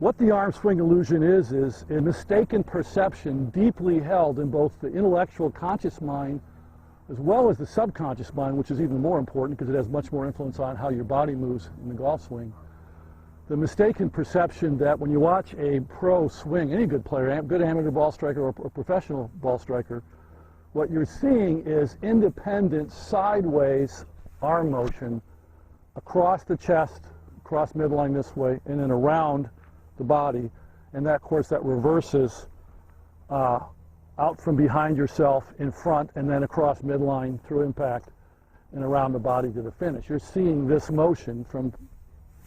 What the arm swing illusion is a mistaken perception deeply held in both the intellectual conscious mind as well as the subconscious mind, which is even more important because it has much more influence on how your body moves in the golf swing. The mistaken perception that when you watch a pro swing, any good player, good amateur ball striker or professional ball striker, what you're seeing is independent sideways arm motion across the chest, across midline this way, and then around the body, and that, of course, that reverses out from behind yourself in front and then across midline through impact and around the body to the finish. You're seeing this motion from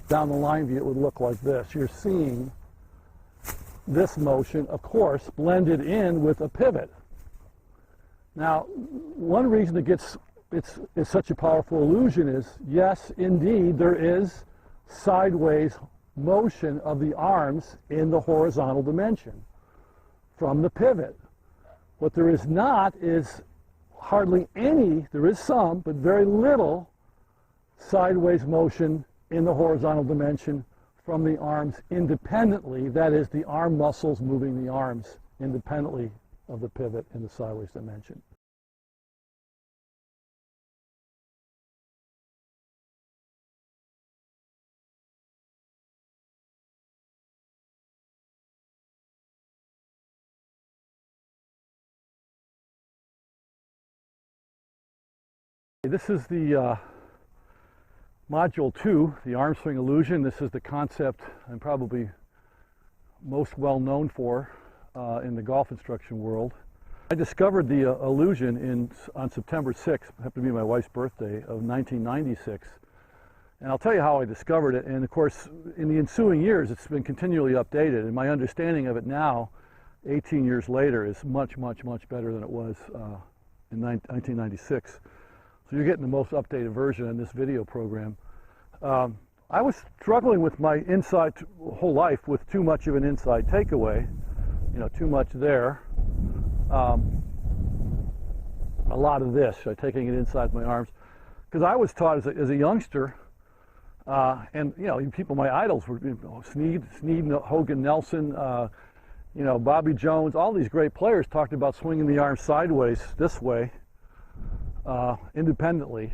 down the line view. It would look like this. You're seeing this motion, of course, blended in with a pivot. Now, one reason it's such a powerful illusion is, yes, indeed, there is sideways motion of the arms in the horizontal dimension from the pivot. What there is not is hardly any, there is some, but very little sideways motion in the horizontal dimension from the arms independently, that is, the arm muscles moving the arms independently of the pivot in the sideways dimension. This is the Module 2, the arm swing illusion. This is the concept I'm probably most well known for in the golf instruction world. I discovered the illusion on September 6th, happened to be my wife's birthday, of 1996. And I'll tell you how I discovered it. And of course, in the ensuing years, it's been continually updated. And my understanding of it now, 18 years later, is much, much, much better than it was in 1996. So you're getting the most updated version in this video program. I was struggling with my whole life with too much of an inside takeaway, too much there. A lot of this, taking it inside my arms. Because I was taught as a youngster, and people, my idols were Snead, Hogan, Nelson, Bobby Jones, all these great players talked about swinging the arm sideways this way. Independently,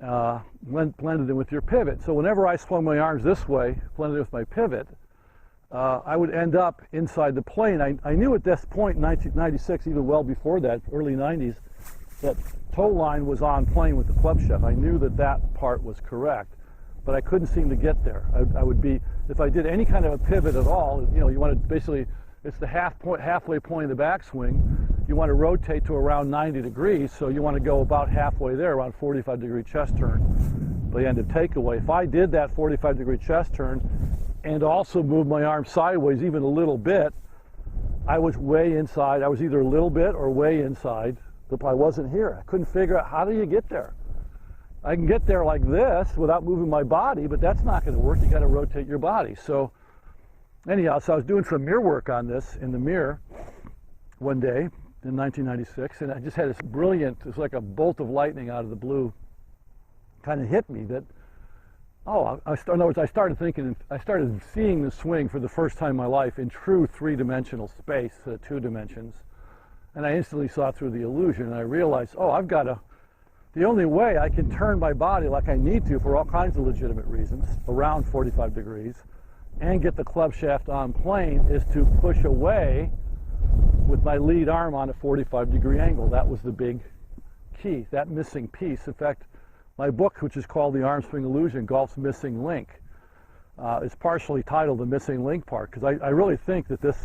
blended in with your pivot. So whenever I swung my arms this way, blended with my pivot, I would end up inside the plane. I knew at this point in 1996, even well before that, early 90s, that toe line was on plane with the club shaft. I knew that part was correct, but I couldn't seem to get there. I would be, if I did any kind of a pivot at all, you want to basically, it's the halfway point of the backswing. You want to rotate to around 90 degrees, so you want to go about halfway there, around 45-degree chest turn by the end of takeaway. If I did that 45-degree chest turn and also moved my arm sideways even a little bit, I was way inside. I was either a little bit or way inside, but I wasn't here. I couldn't figure out, how do you get there? I can get there like this without moving my body, but that's not going to work. You got to rotate your body. So anyhow, so I was doing some mirror work on this in the mirror one day in 1996, and I just had this brilliant, it was like a bolt of lightning out of the blue, kind of hit me that, in other words, I started seeing the swing for the first time in my life in true three-dimensional space, 2 dimensions, and I instantly saw through the illusion, and I realized, the only way I can turn my body like I need to for all kinds of legitimate reasons, around 45 degrees, and get the club shaft on plane is to push away with my lead arm on a 45-degree angle. That was the big key, that missing piece. In fact, my book, which is called The Arm Swing Illusion, Golf's Missing Link, is partially titled The Missing Link Part, because I really think that this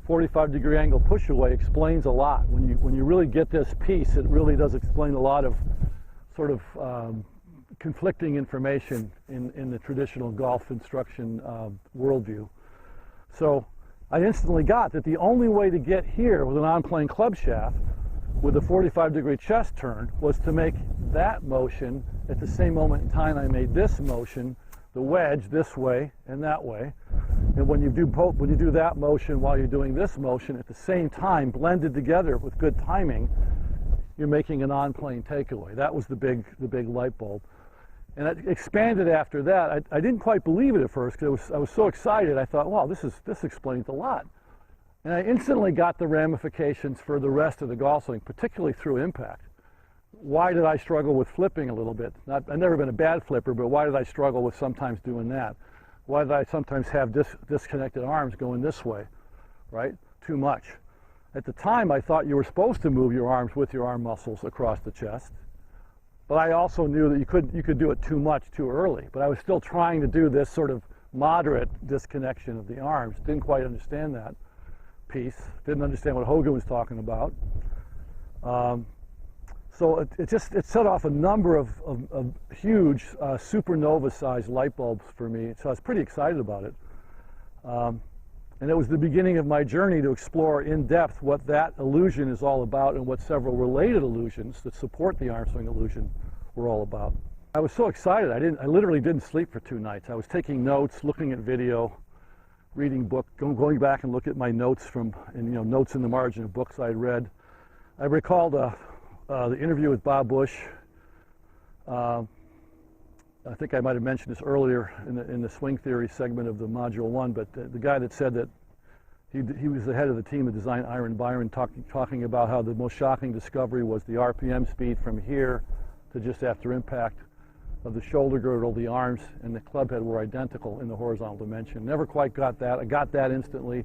45-degree angle push away explains a lot. When you really get this piece, it really does explain a lot of sort of conflicting information in the traditional golf instruction worldview. So I instantly got that the only way to get here with an on-plane club shaft with a 45-degree chest turn was to make that motion at the same moment in time I made this motion, the wedge this way and that way. And when you do that motion while you're doing this motion at the same time, blended together with good timing, you're making an on-plane takeaway. That was the big light bulb. And it expanded after that. I didn't quite believe it at first because I was so excited. I thought, wow, this explains a lot. And I instantly got the ramifications for the rest of the golf swing, particularly through impact. Why did I struggle with flipping a little bit? I've never been a bad flipper, but why did I struggle with sometimes doing that? Why did I sometimes have disconnected arms going this way, right? Too much. At the time, I thought you were supposed to move your arms with your arm muscles across the chest. But I also knew that you could do it too much too early. But I was still trying to do this sort of moderate disconnection of the arms. Didn't quite understand that piece. Didn't understand what Hogan was talking about. So it set off a number of huge supernova-sized light bulbs for me. So I was pretty excited about it. And it was the beginning of my journey to explore in depth what that illusion is all about and what several related illusions that support the arm swing illusion were all about. I was so excited. I literally didn't sleep for 2 nights. I was taking notes, looking at video, reading books, going back and look at my notes notes in the margin of books I'd read. I recalled the interview with Bob Bush. I think I might have mentioned this earlier in the swing theory segment of the Module 1, but the guy that said that he was the head of the team that designed Iron Byron, talking about how the most shocking discovery was the RPM speed from here to just after impact of the shoulder girdle, the arms, and the club head were identical in the horizontal dimension. Never quite got that. I got that instantly.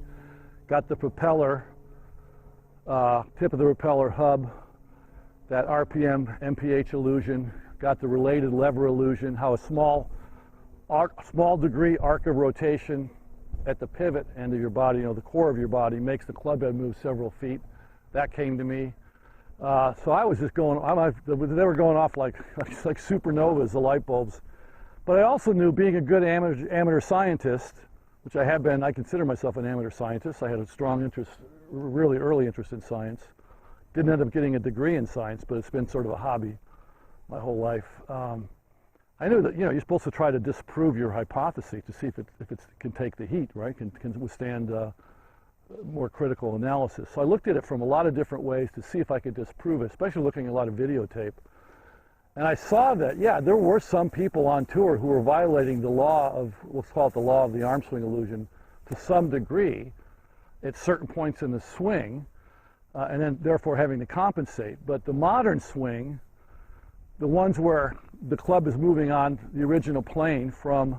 Got the propeller, tip of the propeller hub, that RPM MPH illusion. Got the related lever illusion, how a small degree arc of rotation at the pivot end of your body, the core of your body, makes the club head move several feet. That came to me. So I was just going, they were going off like supernovas, the light bulbs. But I also knew, being a good amateur scientist, which I have been, I consider myself an amateur scientist. I had a strong interest, really early interest in science. Didn't end up getting a degree in science, but it's been sort of a hobby my whole life. I knew that you're supposed to try to disprove your hypothesis to see if it can take the heat, right? Can withstand more critical analysis. So I looked at it from a lot of different ways to see if I could disprove it, especially looking at a lot of videotape. And I saw that, yeah, there were some people on tour who were violating the law of, let's call it the law of the arm swing illusion, to some degree at certain points in the swing, and then therefore having to compensate. But the modern swing, the ones where the club is moving on the original plane from,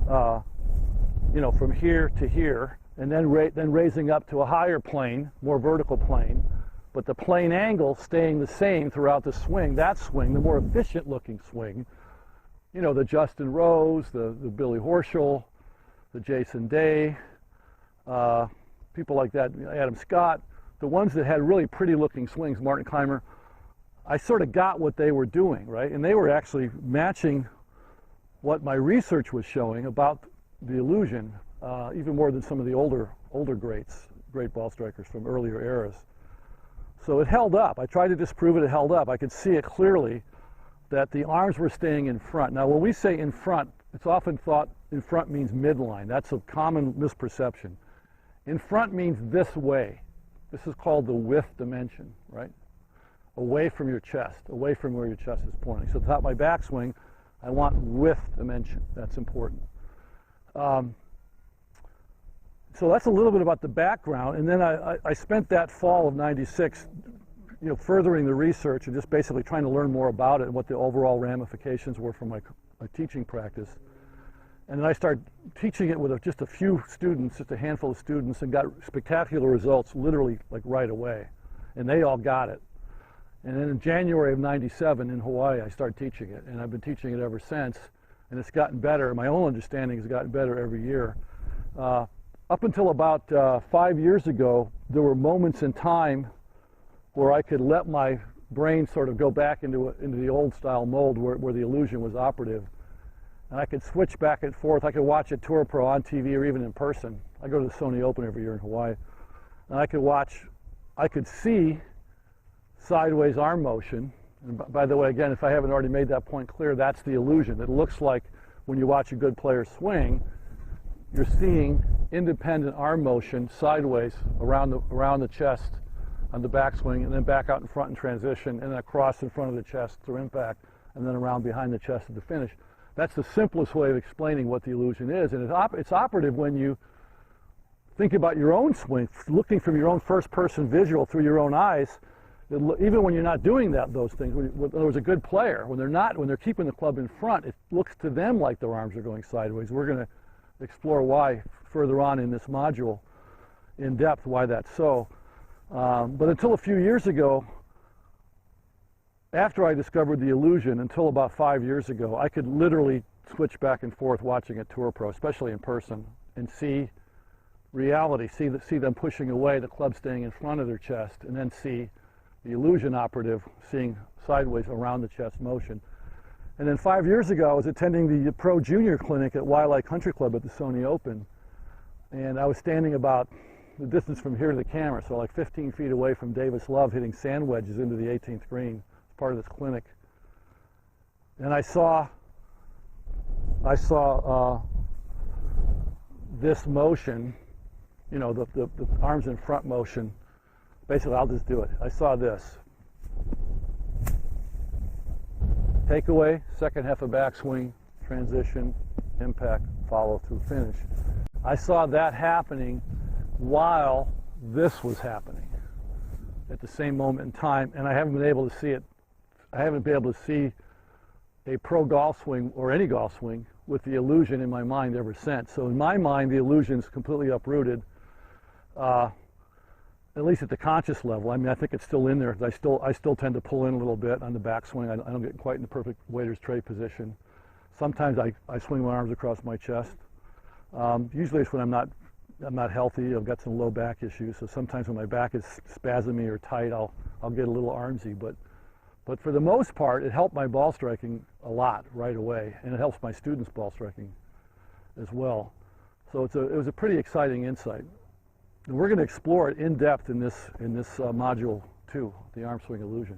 from here to here, and then raising up to a higher plane, more vertical plane, but the plane angle staying the same throughout the swing. That swing, the more efficient-looking swing, the Justin Rose, the Billy Horschel, the Jason Day, people like that, Adam Scott, the ones that had really pretty-looking swings, Martin Keimer. I sort of got what they were doing, right? And they were actually matching what my research was showing about the illusion, even more than some of the older great ball strikers from earlier eras. So it held up. I tried to disprove it, it held up. I could see it clearly that the arms were staying in front. Now, when we say in front, it's often thought in front means midline. That's a common misperception. In front means this way. This is called the width dimension, right? Away from your chest, away from where your chest is pointing. So at the top of my backswing, I want width dimension. That's important. So that's a little bit about the background. And then I spent that fall of '96, furthering the research and just basically trying to learn more about it and what the overall ramifications were for my teaching practice. And then I started teaching it with just a few students, just a handful of students, and got spectacular results literally like right away. And they all got it. And then in January of '97 in Hawaii, I started teaching it, and I've been teaching it ever since, and it's gotten better. My own understanding has gotten better every year. Up until about 5 years ago, there were moments in time where I could let my brain sort of go back into the old style mold where the illusion was operative. And I could switch back and forth. I could watch a Tour Pro on TV or even in person. I go to the Sony Open every year in Hawaii. And I could see sideways arm motion. And by the way, again, if I haven't already made that point clear, that's the illusion. It looks like when you watch a good player swing, you're seeing independent arm motion sideways around the chest on the backswing, and then back out in front in transition, and then across in front of the chest through impact. and then around behind the chest to the finish. That's the simplest way of explaining what the illusion is, and it's operative when you think about your own swing, looking from your own first-person visual through your own eyes. Even when you're not doing those things, in other words, a good player, when they're keeping the club in front, it looks to them like their arms are going sideways. We're going to explore why further on in this module in depth, why that's so. But until a few years ago, after I discovered the illusion, until about 5 years ago, I could literally switch back and forth watching a tour pro, especially in person, and see reality, see them pushing away, the club staying in front of their chest, and then see the illusion operative seeing sideways around the chest motion. And then 5 years ago, I was attending the Pro Junior Clinic at Waialae Country Club at the Sony Open, and I was standing about the distance from here to the camera, so like 15 feet away from Davis Love hitting sand wedges into the 18th green as part of this clinic. And I saw this motion, you know, the arms in front motion. Basically, I'll just do it. I saw this. Takeaway, second half of backswing, transition, impact, follow through, finish. I saw that happening while this was happening at the same moment in time, and I haven't been able to see it. I haven't been able to see a pro golf swing or any golf swing with the illusion in my mind ever since. So in my mind, the illusion's completely uprooted, at least at the conscious level. I mean, I think it's still in there. I still tend to pull in a little bit on the backswing. I don't get quite in the perfect waiter's tray position. Sometimes I swing my arms across my chest. Usually it's when I'm not healthy. I've got some low back issues. So sometimes when my back is spasmy or tight, I'll get a little armsy. But for the most part, it helped my ball striking a lot right away, and it helps my students' ball striking as well. So it was a pretty exciting insight. And we're going to explore it in depth in this module 2, the arm swing illusion.